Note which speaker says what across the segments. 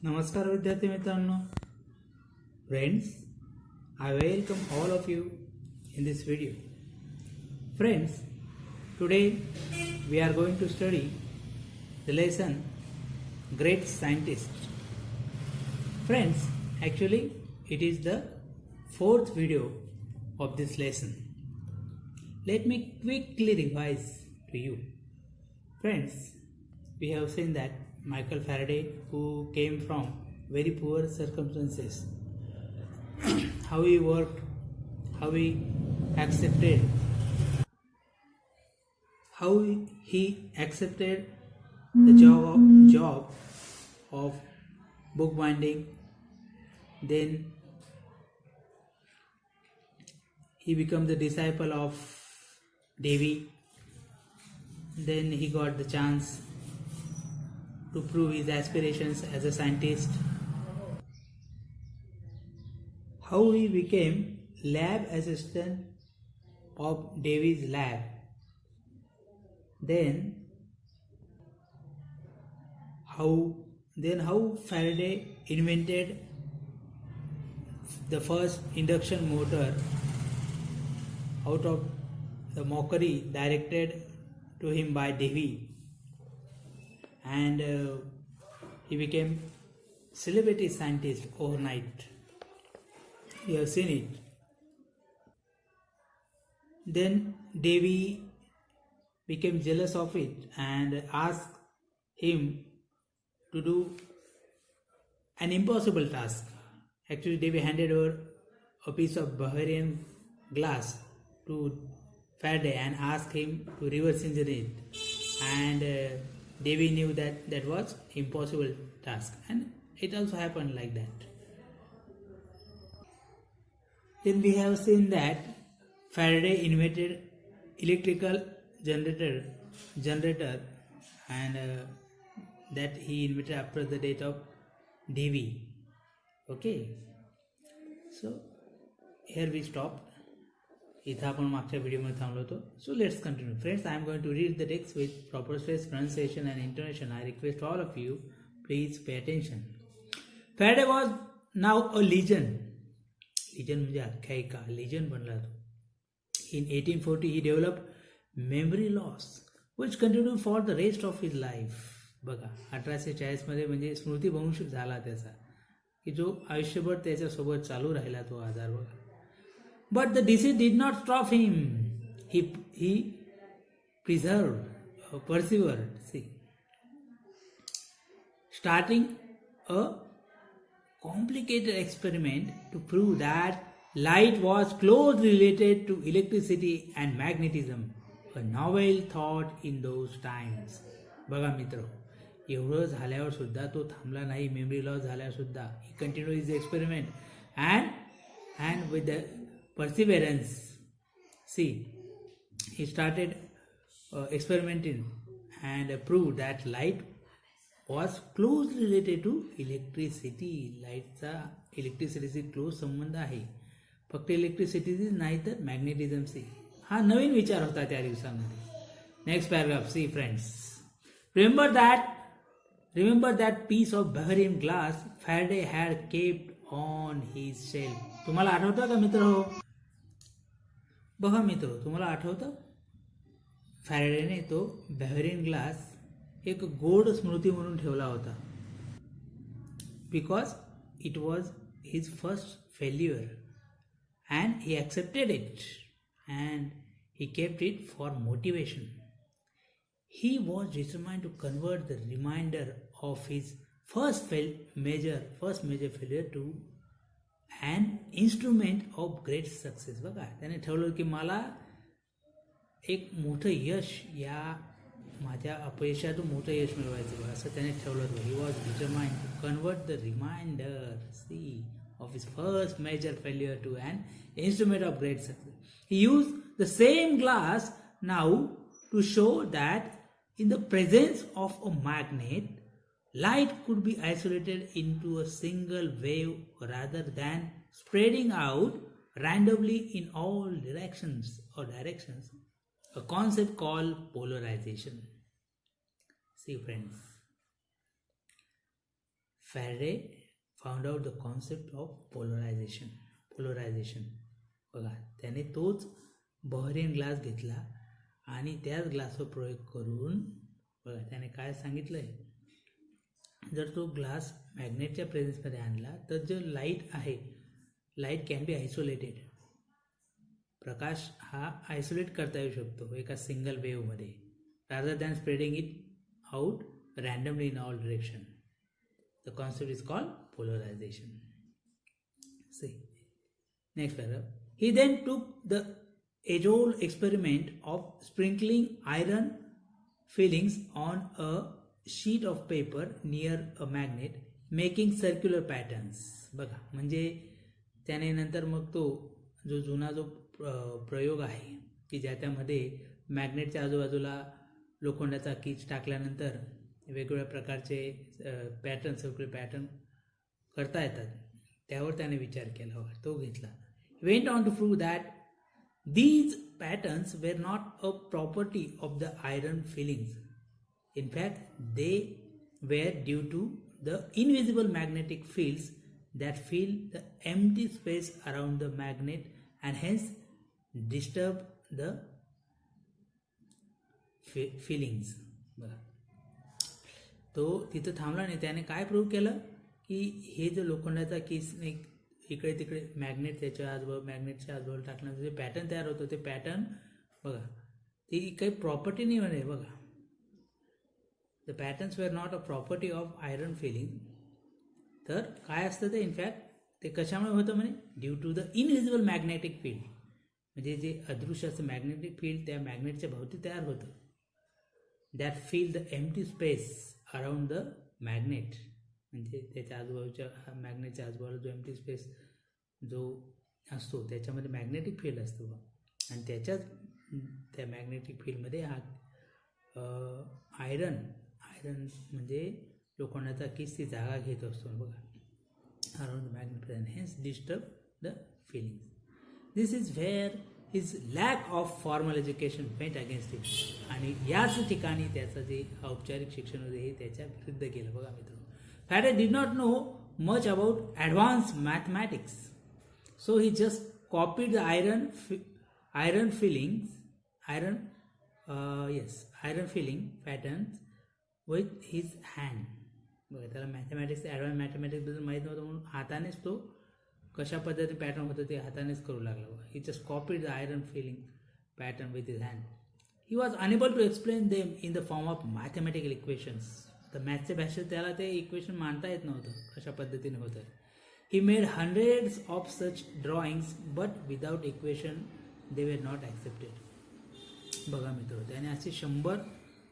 Speaker 1: नमस्कार विद्यार्थी मित्रांनो. Friends, I welcome all of you in this video. Friends, today we are going to study the lesson Great Scientist. Friends, actually it is the fourth video of this lesson. Let me quickly revise to you. Friends, we have seen that Michael Faraday, who came from very poor circumstances, how he worked, how he accepted, the job of bookbinding. Then he became the disciple of Davy. Then he got the chance to prove his aspirations as a scientist. How he became lab assistant of Davy's lab. Then how Faraday invented the first induction motor out of the mockery directed to him by Davy, and he became celebrity scientist overnight. You have seen it. Then Davy became jealous of it and asked him to do an impossible task. Actually, Davy handed over a piece of Baharian glass to Faraday and asked him to reverse engineer it. And Davy knew that was impossible task, and it also happened like that. Then we have seen that Faraday invented electrical generator, and that he invented after the death of Davy. Okay, so here we stopped. इथं आपण मागच्या व्हिडिओमध्ये थांबलो होतो. So let's continue. Friends, I am going to read the text with proper space, pronunciation and intonation. I request all of you, please pay attention. Faraday was now a legend. Legend म्हणजे आख्यायिका, legend बनला तो. In 1840 he developed memory loss which continued for the rest of his life. बघा, 1840 मध्ये म्हणजे स्मृतिभ्रंश झाला त्याचा, की जो आयुष्यभर त्याच्यासोबत चालू राहिला तो आजार. बघा. But the disease did not stop him. He persevered. See, starting a complicated experiment to prove that light was closely related to electricity and magnetism, a novel thought in those times. बघा मित्र, एवढं झाल्यावर सुद्धा तो थांबला नाही. Memory loss झाल्यावर सुद्धा he continued his experiment and with the perseverance. See, he started experimenting and proved that light was closely related to electricity. लाईटचा इलेक्ट्रिसिटीशी क्लोज संबंध आहे. फक्त इलेक्ट्रिसिटीच नाही तर मॅग्नेटिझमशी. हा नवीन विचार होता त्या दिवसांमध्ये. Next paragraph. See friends, remember that piece of Baharian glass Faraday had kept on his shelf. तुम्हाला आठवतं का मित्र हो? बघा मित्र, तुम्हाला आठवतं फॅरेडेने तो बहरीन ग्लास एक गोड स्मृती म्हणून ठेवला होता. Because it was his first failure and he accepted it and he kept it for motivation. He was determined to convert the reminder of his first major failure to and instrument of great success. बघा, त्याने ठरवलं की मला एक मोठं यश, या माझ्या अपयशातून मोठं यश मिळवायचं बघा, असं त्याने ठरवलं होतं. He was determined to convert the reminder of his first major failure to and instrument of great success. He use the same glass now to show that in the presence of a magnet, light could be isolated into a single wave rather than spreading out randomly in all directions, a concept called polarization. See friends, Faraday found out the concept of polarization बघा, त्याने तोच Bahrain glass घेतला आणि त्याच ग्लासवर प्रयोग करून बघा त्याने काय सांगितलं आहे, जर तो ग्लास मॅग्नेटच्या प्रेझेन्समध्ये आणला तर जो लाईट आहे, लाईट कॅन बी आयसोलेटेड, प्रकाश हा आयसोलेट करता येऊ शकतो एका सिंगल वेव्हमध्ये, rather than spreading it out randomly in all direction. The concept is called polarization. See, next paragraph. He then took the age-old experiment of sprinkling iron filings on a sheet of paper near a magnet, making circular patterns. बघा, म्हणजे त्याने नंतर मग तो जो जुना जो प्रयोग आहे की ज्याच्यामध्ये मॅग्नेटच्या आजूबाजूला लोखंडाचा कीच टाकल्यानंतर वेगवेगळ्या प्रकारचे पॅटर्न, सर्क्युलर पॅटर्न करता येतात, त्यावर त्याने विचार केला, तो घेतला. Went on to prove that these patterns were not a property of the iron fillings. In fact, they were due to the invisible magnetic fields that fill the empty space around the magnet and hence disturb the fillings. तो तिथं थांबला नाही, त्याने काय prove केलं की हे जो लोखंडाचा किसने इकडे तिकडे मॅग्नेटच्या आजूबाजूला टाकण्याचं जे पॅटर्न तयार होतं, ते पॅटर्न बघा ती काही प्रॉपर्टी नाही म्हणे. बघा, the patterns were not a property of iron filing. तर काय असतं ते, इनफॅक्ट ते कशामुळे होतं म्हणे, due to the invisible magnetic field, म्हणजे जे अदृश्य असं मॅग्नेटिक फील्ड त्या मॅग्नेटच्या भोवती तयार होतं, that feel the empty space around the magnet, म्हणजे त्याच्या आजूबाजूच्या मॅग्नेटच्या आजूबाजूला जो एम्प्टी स्पेस जो असतो त्याच्यामध्ये मॅग्नेटिक फील्ड असतो आणि त्याच्याच त्या मॅग्नेटिक फील्डमध्ये हा आयरन म्हणजे लोखंडाचा किस ती जागा घेत असतो बघा around the magnet and hence disturb the filings. This is where his lack of formal education went against it. आणि याच ठिकाणी त्याचं जे औपचारिक शिक्षण होते हे त्याच्या विरुद्ध गेलं. बघा मित्र, Faraday did not know much about advanced mathematics, so he just copied the iron filling patterns with his hand. बघा, त्याला मॅथमॅटिक्स, ॲडव्हान्स मॅथमॅटिक्स बद्दल माहीत नव्हतं म्हणून हातानेच तो कशा पद्धतीने पॅटर्न होतं ते हातानेच करू लागला. बघा, he just copied the iron filling pattern with his hand. He was unable to explain them in the form of mathematical equations. तर मॅथच्या भाषेत त्याला ते इक्वेशन मांडता येत नव्हतं कशा पद्धतीने होतं. He made hundreds of such drawings but without equation they were not accepted. बघा मित्र, त्याने असे 100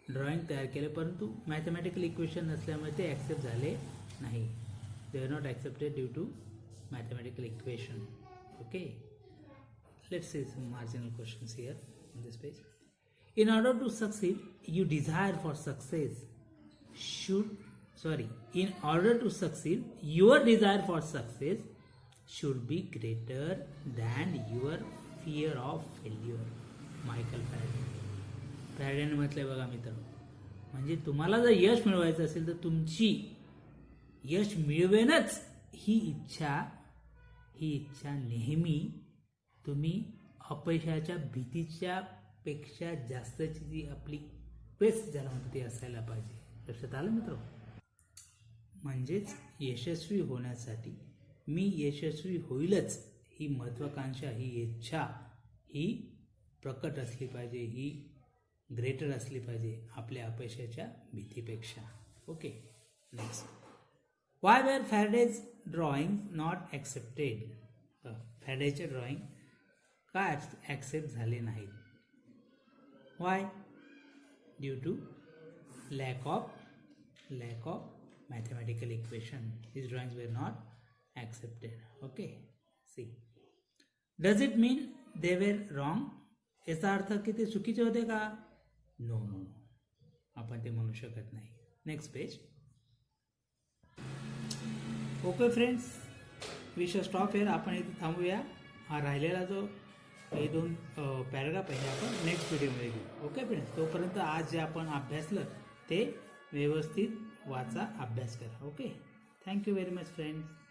Speaker 1: ड्रॉइंग तयार केले परंतु मॅथमॅटिकल इक्वेशन नसल्यामुळे ते ॲक्सेप्ट झाले नाही. They were not accepted due to mathematical equation. Okay, let's see some marginal questions here on this page. In order to succeed, you desire for success in order to succeed, your desire for success should be greater than your fear of failure. Michael फॅरेडेने म्हटलंय बघा मित्र, म्हणजे तुम्हाला जर यश मिळवायचं असेल तर तुमची यश मिळवेनच ही इच्छा नेहमी तुम्ही अपयशाच्या भीतीच्या पेक्षा जास्तची जी आपली पेस ज्याला म्हणतो ती असायला पाहिजे. लक्षात आलं मित्र? म्हणजेच यशस्वी होण्यासाठी मी यशस्वी होईलच ही महत्त्वाकांक्षा, ही इच्छा ही प्रकट असली पाहिजे, ही ग्रेटर असली पाहिजे आपल्या अपयशाच्या भीतीपेक्षा. Okay, next. Why were Faraday's drawing not accepted? फॅरेडेचे ड्रॉइंग का ॲक्सेप्ट झाले नाहीत? Why? Due to lack of mathematical equation. These drawings were not accepted. Okay. See. Does it mean they were wrong? याचा अर्थ की ते चुकीचे होते का? No. आपण ते म्हणू शकत नाही. Next page. Okay friends, we shall stop here. आपण इथे थांबूया. हा राहिलेला जो हे 2 पॅराग्राफ आहे आपण नेक्स्ट व्हिडिओमध्ये घेऊ. ओके फ्रेंड्स, तोपर्यंत आज जे आपण अभ्यासलं ते व्यवस्थित वाचा, अभ्यास करा. Okay. Thank you very much, friends.